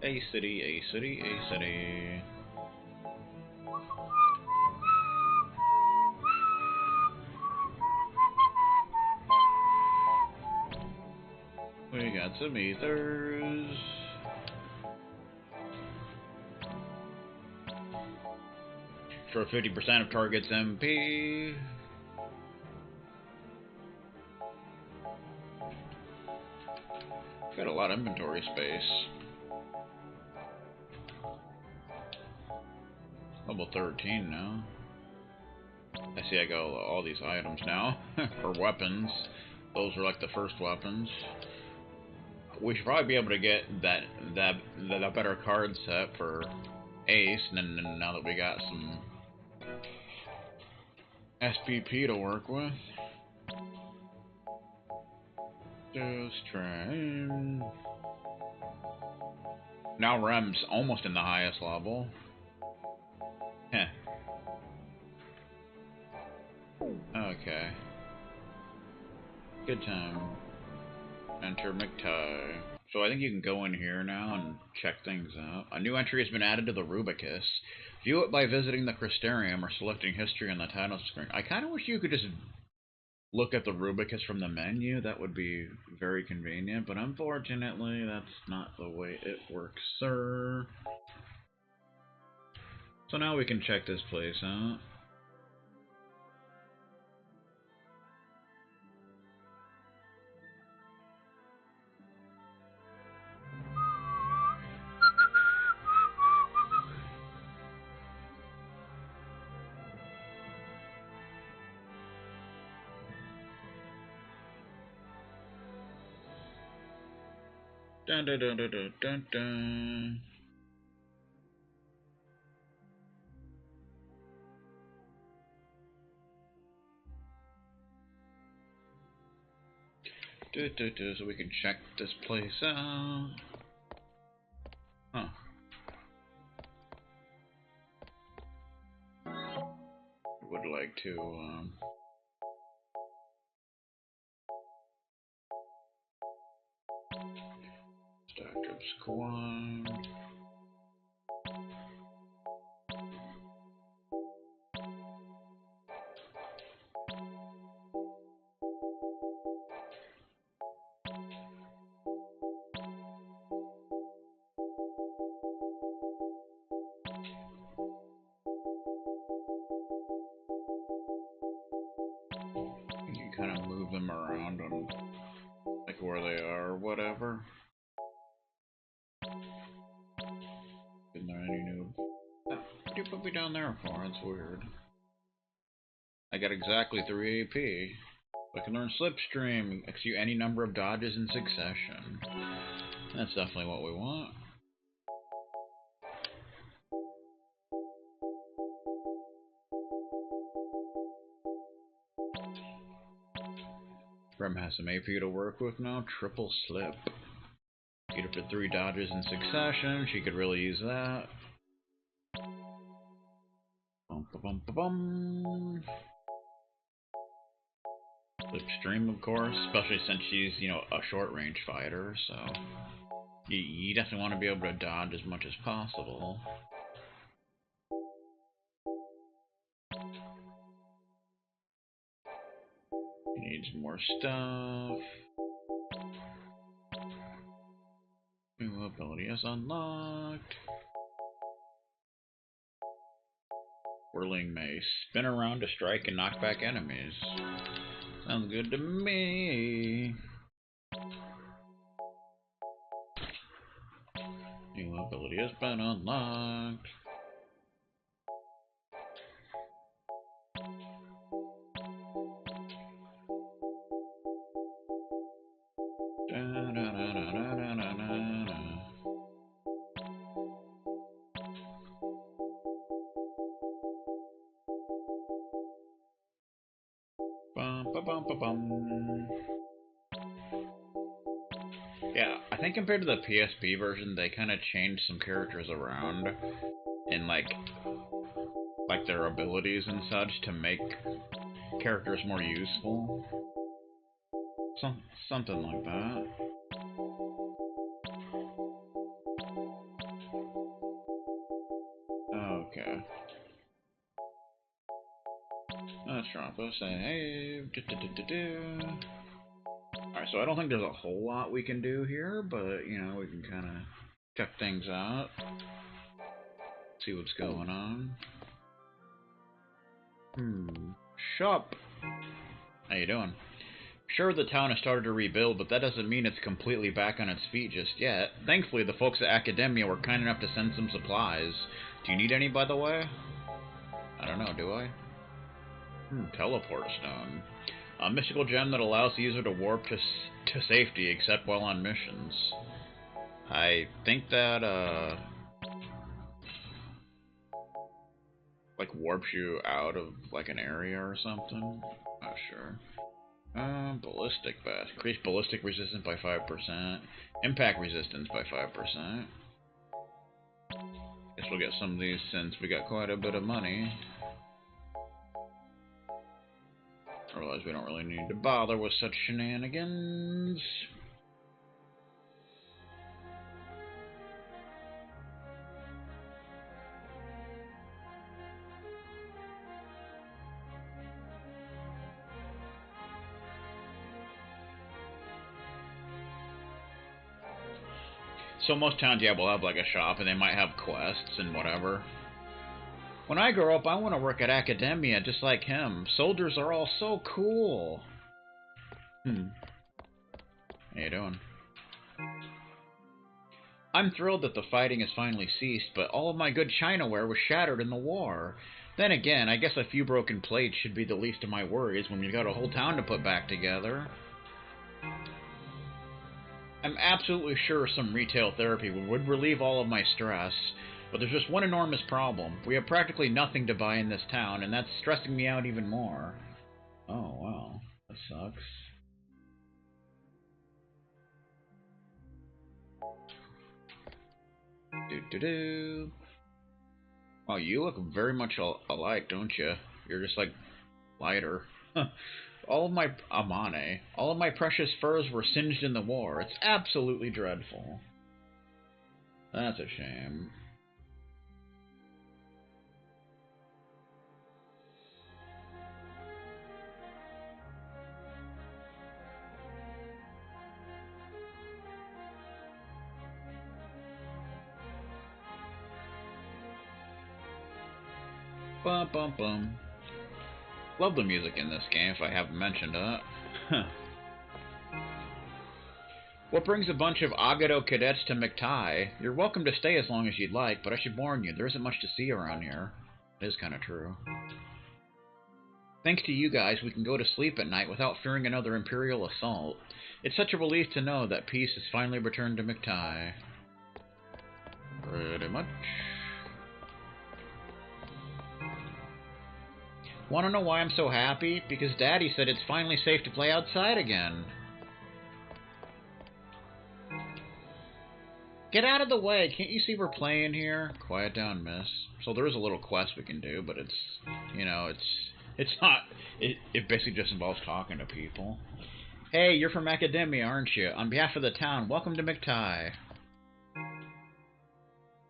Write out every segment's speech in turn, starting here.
A city, a city, a city. We got some ethers. For 50% of target's MP. Got a lot of inventory space. Level 13 now. I see I got all these items now. For weapons. Those are like the first weapons. We should probably be able to get that better card set for Ace, and then now that we got some SPP to work with. Just trying. Now Rem's almost in the highest level. Heh. Okay. Good time. Enter McTighe. So I think you can go in here now and check things out. A new entry has been added to the Rubicus. View it by visiting the Crystarium or selecting history on the title screen. I kind of wish you could just look at the Rubicus from the menu. That would be very convenient, but unfortunately that's not the way it works, sir. So now we can check this place out. Dun dun dun dun dun dun dun. So we can check this place out. Huh. Would like to stacked up squad. You can kind of move them around on like where they are or whatever. Isn't there any new? What do you put me down there for? That's weird. I got exactly 3 AP. I can learn Slipstream, execute any number of dodges in succession. That's definitely what we want. Rem has some AP to work with now. Triple Slip. Get her for 3 dodges in succession. She could really use that. Bum, ba, bum, ba, bum. Slipstream, of course, especially since she's, you know, a short-range fighter, so you definitely want to be able to dodge as much as possible. Needs more stuff. New ability is unlocked. Whirling Mace. Spin around to strike and knock back enemies. Sounds good to me. New ability has been unlocked. Yeah, I think compared to the PSP version, they kind of changed some characters around in like their abilities and such to make characters more useful. Something like that. Okay. Let's drop us and hey. Alright, so I don't think there's a whole lot we can do here, but, you know, we can kind of check things out. See what's going on. Shop. How you doing? Sure, the town has started to rebuild, but that doesn't mean it's completely back on its feet just yet. Thankfully, the folks at Academia were kind enough to send some supplies. Do you need any, by the way? I don't know, do I? Teleport stone. A mystical gem that allows the user to warp to safety, except while on missions. I think that, like, warps you out of, like, an area or something? Not sure. Ballistic Bash. Increase ballistic resistance by 5%. Impact resistance by 5%. Guess we'll get some of these since we got quite a bit of money. I realize we don't really need to bother with such shenanigans. So most towns, yeah, will have like a shop and they might have quests and whatever. When I grow up, I want to work at Academia just like him. Soldiers are all so cool. How you doing? I'm thrilled that the fighting has finally ceased, but all of my good Chinaware was shattered in the war. Then again, I guess a few broken plates should be the least of my worries when you've got a whole town to put back together. I'm absolutely sure some retail therapy would relieve all of my stress, but there's just one enormous problem. We have practically nothing to buy in this town, and that's stressing me out even more. Oh, wow. That sucks. Do-do-do. Oh, you look very much alike, don't you? You're just, like, lighter. All of my Amane, all of my precious furs were singed in the war. It's absolutely dreadful. That's a shame. Bum bum bum. Love the music in this game, if I haven't mentioned it. What brings a bunch of Agado cadets to McTighe? You're welcome to stay as long as you'd like, but I should warn you, there isn't much to see around here. It is kind of true. Thanks to you guys, we can go to sleep at night without fearing another Imperial assault. It's such a relief to know that peace has finally returned to McTighe. Pretty much. Want to know why I'm so happy? Because Daddy said it's finally safe to play outside again. Get out of the way! Can't you see we're playing here? Quiet down, miss. So there is a little quest we can do, but it's, you know, it's not, it basically just involves talking to people. Hey, you're from Academia, aren't you? On behalf of the town, welcome to McTighe.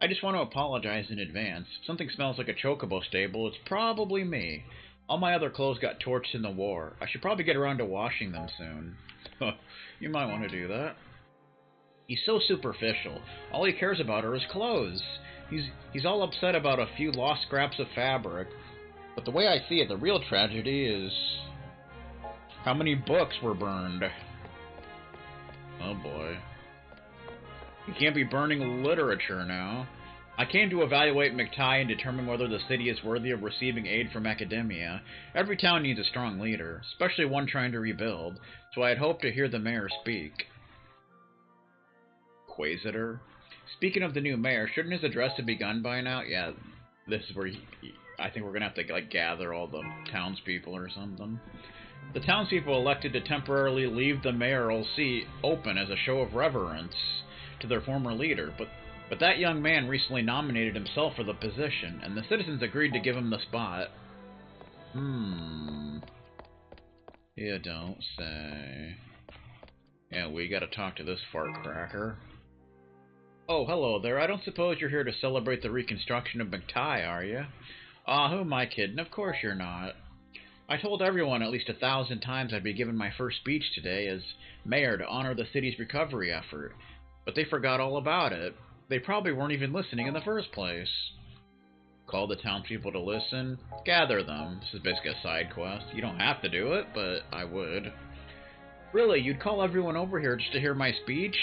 I just want to apologize in advance. If something smells like a chocobo stable, it's probably me. All my other clothes got torched in the war. I should probably get around to washing them soon. You might want to do that. He's so superficial. All he cares about are his clothes. He's all upset about a few lost scraps of fabric. But the way I see it, the real tragedy is how many books were burned. Oh boy. You can't be burning literature now. I came to evaluate McTighe and determine whether the city is worthy of receiving aid from Academia. Every town needs a strong leader, especially one trying to rebuild, so I had hoped to hear the mayor speak. Quasitor? Speaking of the new mayor, shouldn't his address have begun by now? Yeah, this is where I think we're going to have to like gather all the townspeople or something. The townspeople elected to temporarily leave the mayoral seat open as a show of reverence to their former leader, but that young man recently nominated himself for the position, and the citizens agreed to give him the spot. You don't say. Yeah, we gotta talk to this fart cracker. Oh, hello there. I don't suppose you're here to celebrate the reconstruction of McTighe, are you? Ah, who am I kidding? Of course you're not. I told everyone at least 1,000 times I'd be giving my first speech today as mayor to honor the city's recovery effort, but they forgot all about it. They probably weren't even listening in the first place. Call the townspeople to listen, gather them. This is basically a side quest. You don't have to do it, but I would. Really, you'd call everyone over here just to hear my speech?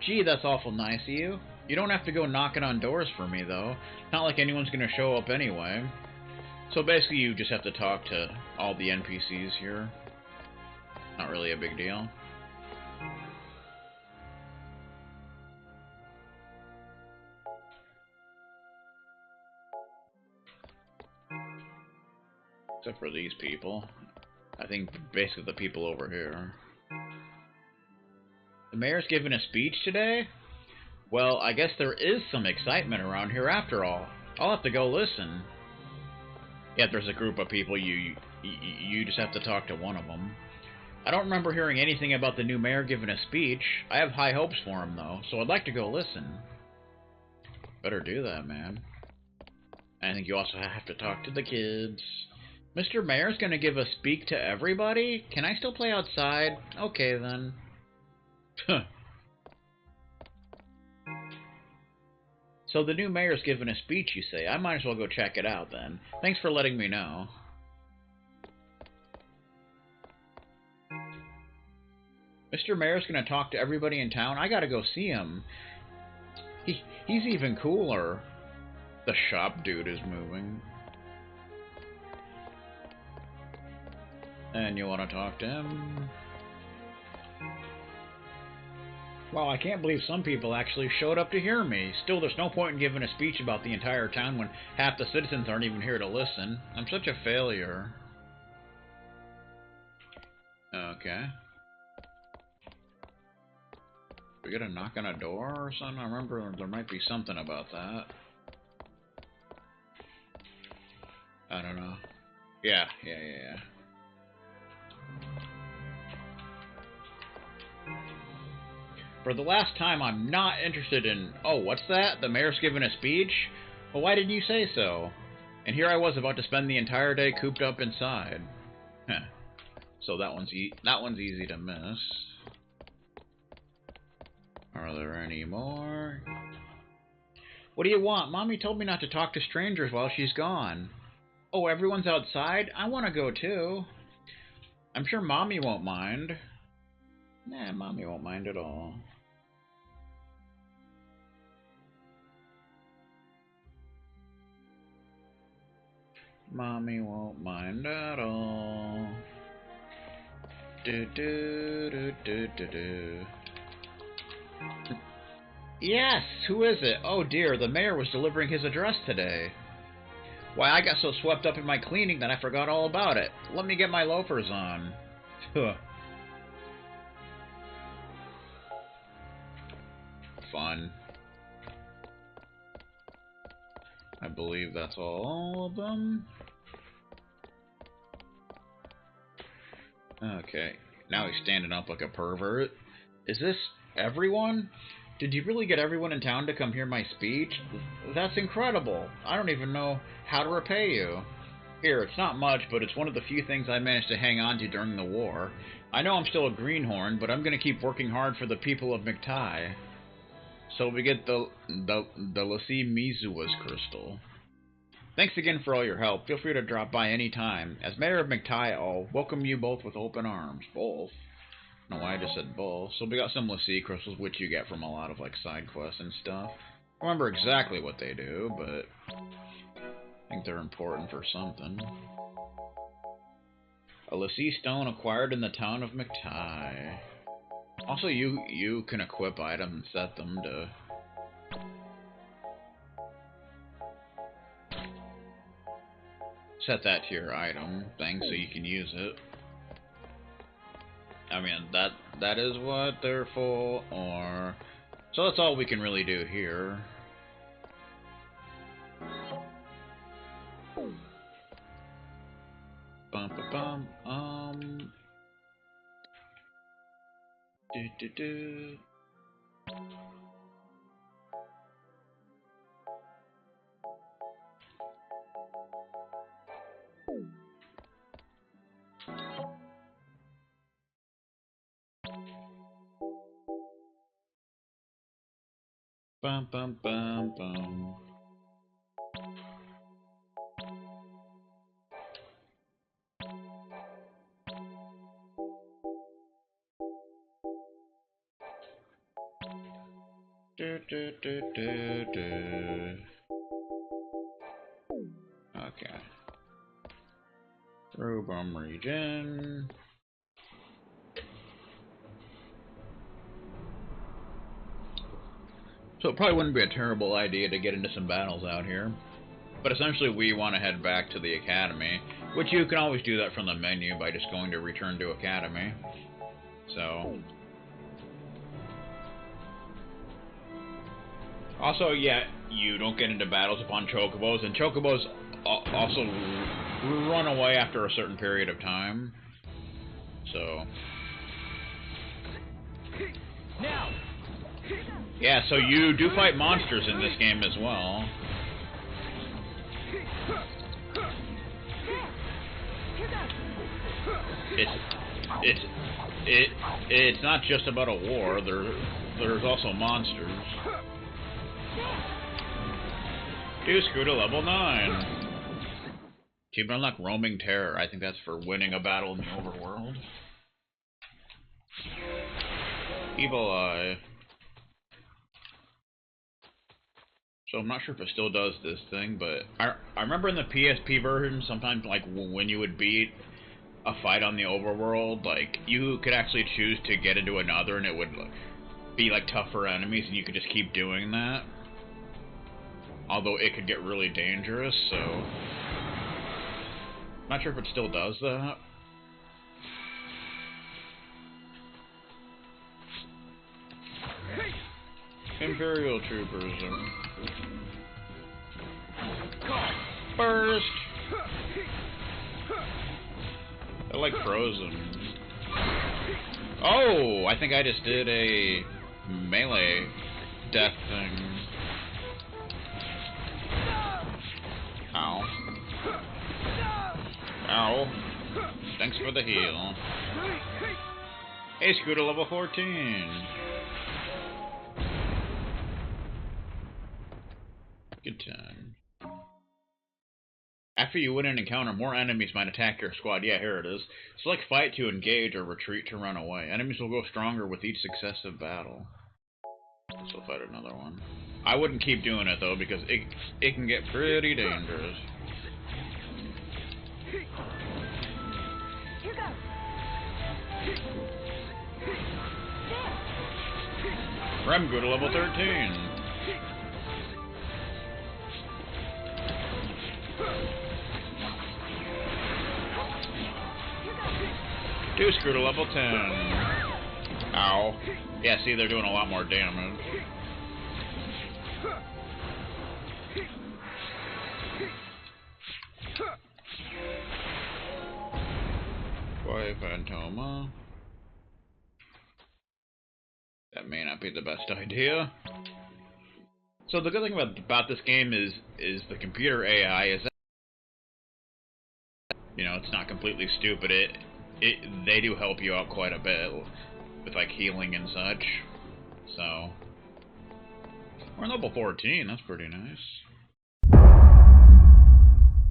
Gee, that's awful nice of you. You don't have to go knocking on doors for me, though. Not like anyone's gonna show up anyway. So basically, you just have to talk to all the NPCs here. Not really a big deal. Except for these people. I think basically the people over here. The mayor's giving a speech today? Well, I guess there is some excitement around here after all. I'll have to go listen. Yeah, there's a group of people, you just have to talk to one of them. I don't remember hearing anything about the new mayor giving a speech. I have high hopes for him, though, so I'd like to go listen. Better do that, man. I think you also have to talk to the kids. Mr. Mayor's gonna give a speak to everybody? Can I still play outside? Okay, then. So the new mayor's giving a speech, you say? I might as well go check it out, then. Thanks for letting me know. Mr. Mayor's gonna talk to everybody in town? I gotta go see him. He's even cooler. The shop dude is moving. And you want to talk to him? Well, I can't believe some people actually showed up to hear me. Still, there's no point in giving a speech about the entire town when half the citizens aren't even here to listen. I'm such a failure. Okay. We got a knock on a door or something? I remember there might be something about that. I don't know. Yeah. For the last time, I'm not interested in... Oh, what's that? The mayor's giving a speech? Well, why didn't you say so? And here I was about to spend the entire day cooped up inside. Huh. So that one's easy to miss. Are there any more? What do you want? Mommy told me not to talk to strangers while she's gone. Oh, everyone's outside? I want to go too. I'm sure Mommy won't mind. Nah, Mommy won't mind at all. Mommy won't mind at all. Do do do do do do. Yes, who is it? Oh dear, the mayor was delivering his address today. Why, I got so swept up in my cleaning that I forgot all about it. Let me get my loafers on. Fun. I believe that's all of them. Okay, now he's standing up like a pervert. Is this everyone? Did you really get everyone in town to come hear my speech? That's incredible. I don't even know how to repay you. Here, it's not much, but it's one of the few things I managed to hang on to during the war. I know I'm still a greenhorn, but I'm going to keep working hard for the people of McTighe. So we get the Lassie Mizuwa's crystal. Thanks again for all your help. Feel free to drop by any time. As mayor of McTighe, I'll welcome you both with open arms. Both? No, I just said both. So we got some Lassie crystals, which you get from a lot of like side quests and stuff. I don't remember exactly what they do, but I think they're important for something. A Lassie stone acquired in the town of McTighe. Also, you can equip items and set them to... Set that to your item thing so you can use it. I mean, that is what they're for, or... So that's all we can really do here. Bum ba bum, do do do. Bum bum bum bum. Do, do, do, do, do. Okay. Rubum region. So it probably wouldn't be a terrible idea to get into some battles out here. But essentially we want to head back to the Academy, which you can always do that from the menu by just going to Return to Academy. So... Also, yeah, you don't get into battles upon chocobos, and chocobos also run away after a certain period of time. So... Now. Yeah, so you do fight monsters in this game as well. It's not just about a war. There's also monsters. Do screw to level 9. Achievement unlock Roaming Terror. I think that's for winning a battle in the overworld. Evil Eye. So I'm not sure if it still does this thing, but I remember in the PSP version, sometimes like when you would beat a fight on the overworld, like you could actually choose to get into another, and it would be like tougher enemies, and you could just keep doing that. Although it could get really dangerous, so I'm not sure if it still does that. Imperial Troopers. Burst! I like Frozen. Oh! I think I just did a melee death thing. Ow. Ow. Thanks for the heal. Hey, Scooter, level 14. Good time. After you win an encounter, more enemies might attack your squad. Yeah, here it is. Select fight to engage or retreat to run away. Enemies will grow stronger with each successive battle. So fight another one. I wouldn't keep doing it though, because it can get pretty dangerous. Rem go to level 13. Do screw to level 10. Ow. Yeah, see, they're doing a lot more damage. Boy, Phantoma. That may not be the best idea. So the good thing about this game is the computer AI is that, you know, it's not completely stupid. They do help you out quite a bit with like healing and such. So we're level 14. That's pretty nice.